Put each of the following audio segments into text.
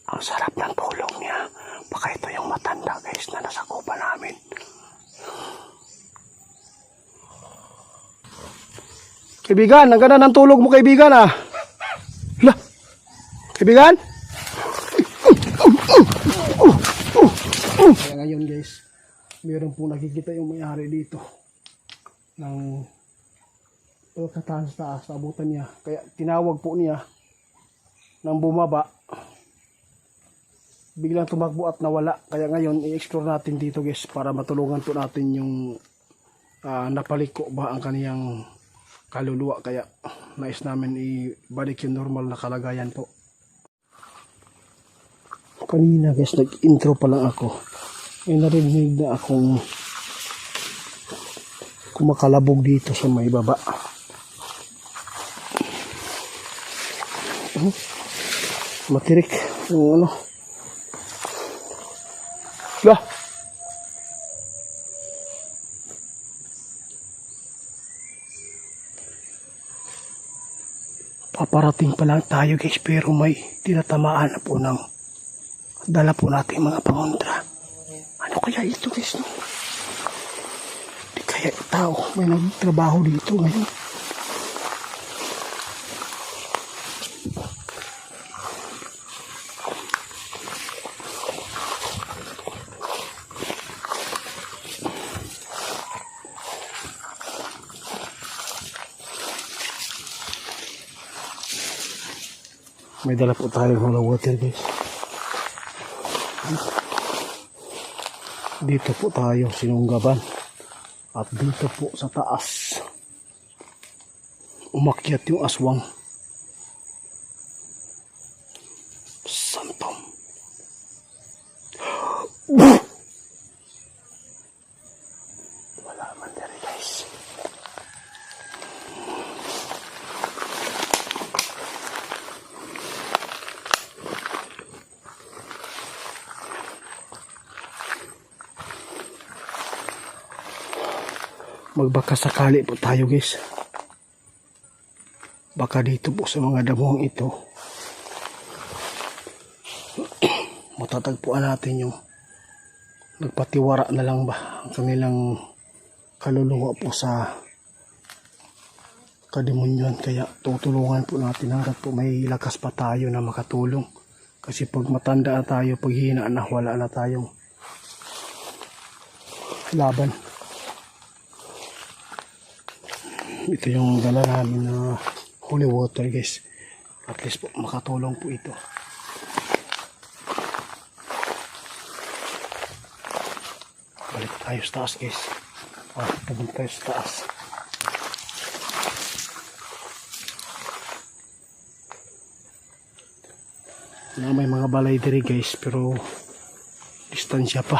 Ang sarap ng tulog niya. Baka ito yung matanda guys na nasakupan namin. Kaibigan, ang ganda ng tulog mo kaibigan ah. Hala, kaibigan? Kaya ngayon guys, meron po nakikita yung may-ari dito ng kataas-taas, abutan niya. Kaya tinawag po niya nang bumaba. Biglang tumakbo at nawala. Kaya ngayon, i-explore natin dito guys para matulungan po natin yung napaliko ba ang kaniyang kaluluwa. Kaya nais namin ibalik yung normal na kalagayan po. Kanina guys, nag-intro pa lang ako. May narinig na akong kumakalabog dito sa may baba. Matirik yung ano. Lah. Paparating pa lang tayo guys, pero may tinatamaan na po ng dala po natin mga pangontra. Ano kaya ito guys? Di kaya tao may nagtrabaho dito ngayon. May dala po tayo ng water guys. Dito po tayo sinunggaban. At dito po sa taas umakyat yung aswang. Santom. Wala man dali guys. Magbaka sakali po tayo guys. Baka dito po sa mga damuhang ito matatagpuan natin yung nagpatiwara na lang ba ang kanilang kaluluwa po sa kademonyon. Kaya tutulungan po natin hanggat po may lakas pa tayo na makatulong. Kasi pag matanda na tayo, pag hina na, wala na tayong laban. Ito yung dala namin na holy water guys. At least po makatulong po ito. Balik tayo sa taas guys. Pumunta tayo sa taas. Na may mga balay diri guys, pero distansya pa.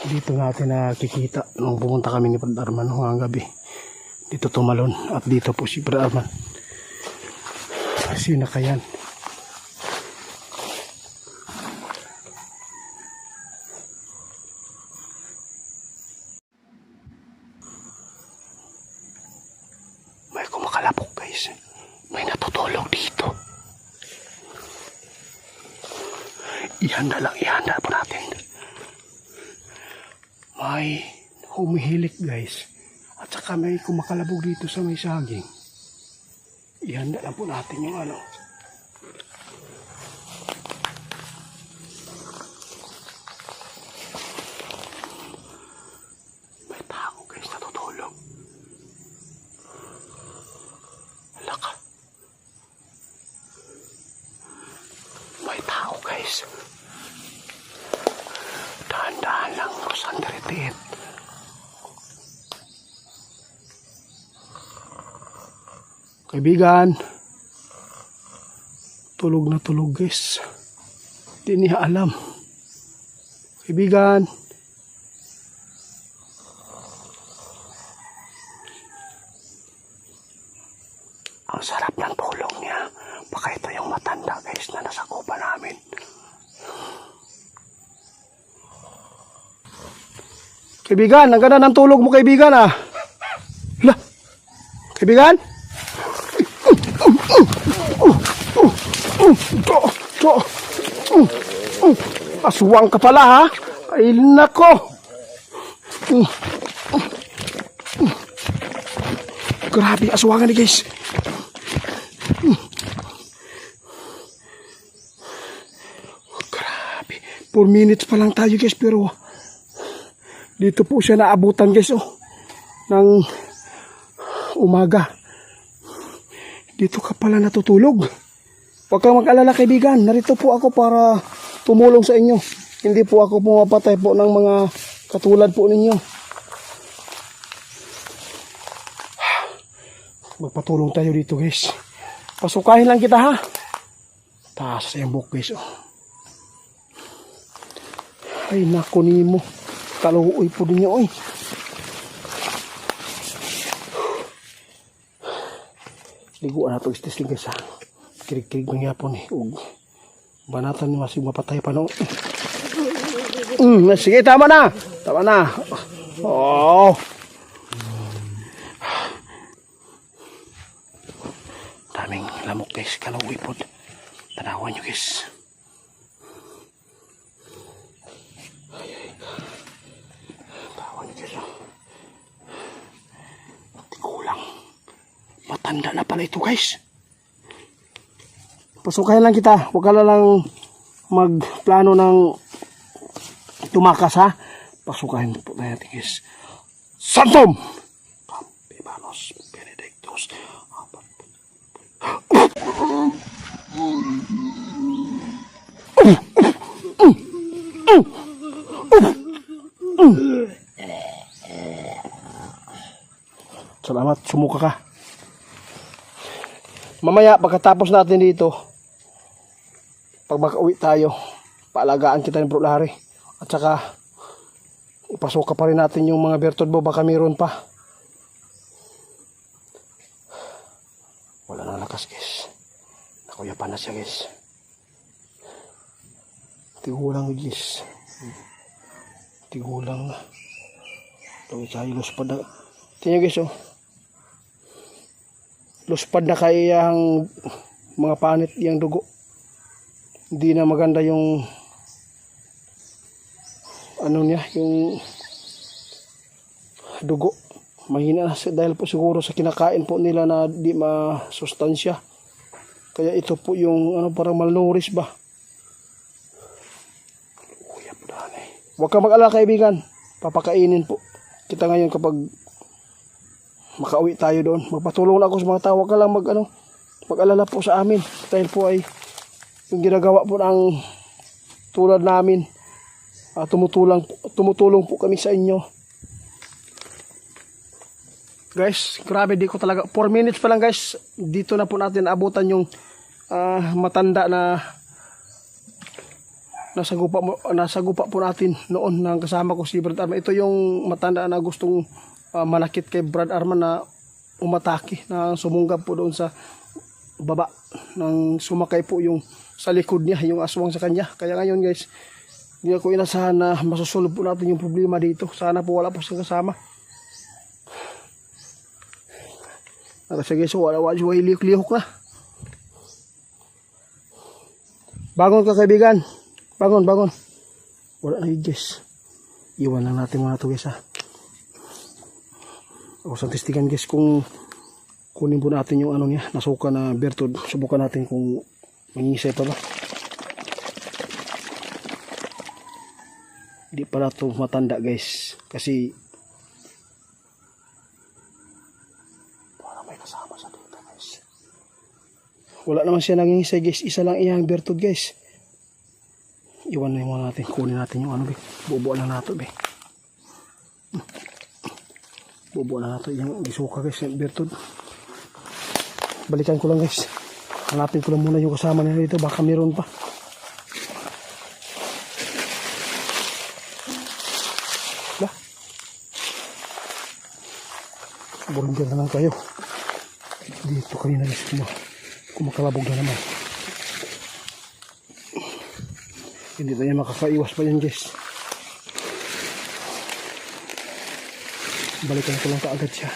Dito natin nakikita nung pumunta kami ni Brad Arman noong gabi. Dito tumalon at dito po si Brad Arman. Sinakayan. May kumakalapok guys. May natutulog dito. Ihanda po natin. May humihilik guys. At saka may kumakalabog dito sa may saging. Ihanda lang po natin yung ano. May tao guys natutulog. Laka. May tao guys. Dahan-dahan lang, Rosandretiit. Kaibigan, tulog na tulog guys. Hindi niya alam. Kaibigan, ang sarap ng tulog niya. Baka ito yung matanda guys na nasakupan namin. Kaibigan, ang ganda ng tulog mo kaibigan ah. Kaibigan? Aswang ka pala ha? Ay nako. Grabe aswangan ni guys. Grabe. 4 minutes pa lang tayo guys pero dito po siya naabutan guys ng umaga. Dito ka pala natutulog. Huwag kang mag-alala kaibigan. Narito po ako para tumulong sa inyo. Hindi po ako pumapatay po ng mga katulad po ninyo. Magpatulong tayo dito guys. Pasukahin lang kita ha. Taas sa yung buhok guys Ay nako nimo. Kaluoy po ninyo oy. Liguan na ito istisling guys ha. Kirig-kirig ng yapon banatan ni masih mapatay pa no. Sige tama na. Tama na. Oh. Daming lamok guys. Kaluoy po. Tanawan nyo guys. Tanawan nyo guys Tikulang. Matanda na pala ito guys. Pasukayan lang kita. Huwag ka lang magplano ng tumakas ha. Pasukayan po natin guys. Santom! Campibanos Benedictus. Salamat, sumuka ka. Mamaya pagkatapos natin dito, pag makauwi tayo, paalagaan kita ng Bro Larry. At saka ipasuka pa rin natin yung mga bertod mo, baka mayroon pa. Wala na lakas guys. Nakuyapan na siya guys. Tigulang guys. Tigulang na. Tawid tayo luspad na. Tingnan guys luspad na kaya ang mga panit yung dugo. Hindi na maganda yung ano niya, yung dugo. Mahina na dahil po siguro sa kinakain po nila na di masustansya. Kaya ito po yung parang malnourished ba. Huwag ka mag-alala kaibigan. Papakainin po kita ngayon kapag makauwi tayo doon. Magpatulong na ako sa mga tao. Huwag ka lang mag-alala po sa amin. Dahil po ay yung ginagawa po ng tulad namin. Tumutulong po kami sa inyo. Guys, grabe di ko talaga. 4 minutes pa lang guys. Dito na po natin abutan yung matanda na nasagupa po natin noon nang kasama ko si Brad Arman. Ito yung matanda na gustong manakit kay Brad Arman na umatake, na sumunggab po doon sa baba nang sumakay po yung sa likod niya, yung aswang sa kanya. Kaya ngayon guys, hindi ako inasahan na masusolve po natin yung problema dito. Sana po wala po siyang kasama. Kasi guys, wala lihok na. Bangon ka kaibigan. Bangon. Wala na guys. Iwan lang natin muna ito guys ha. O sa testigan guys kung kunin po natin yung niya, nasuka na bertod. Subukan natin kung mangisay pa ba. Hindi pala ito matanda guys. Kasi wala may kasama sa dito guys. Wala naman siya nangingisay guys. Isa lang iyang bertod guys. Iwan na yung natin. Kunin natin yung bubuan lang nato be. Bubuan na nato yung isuka guys. Yung bertod. Balikan ko lang guys. Hanapin ko lang muna yung kasama nila dito. Baka meron pa. Lah. Burger na lang kayo. Dito kanina guys. Kumakalabog na naman. Hindi tayo makakaiwas pa yan guys. Balikan ko lang kaagad siya.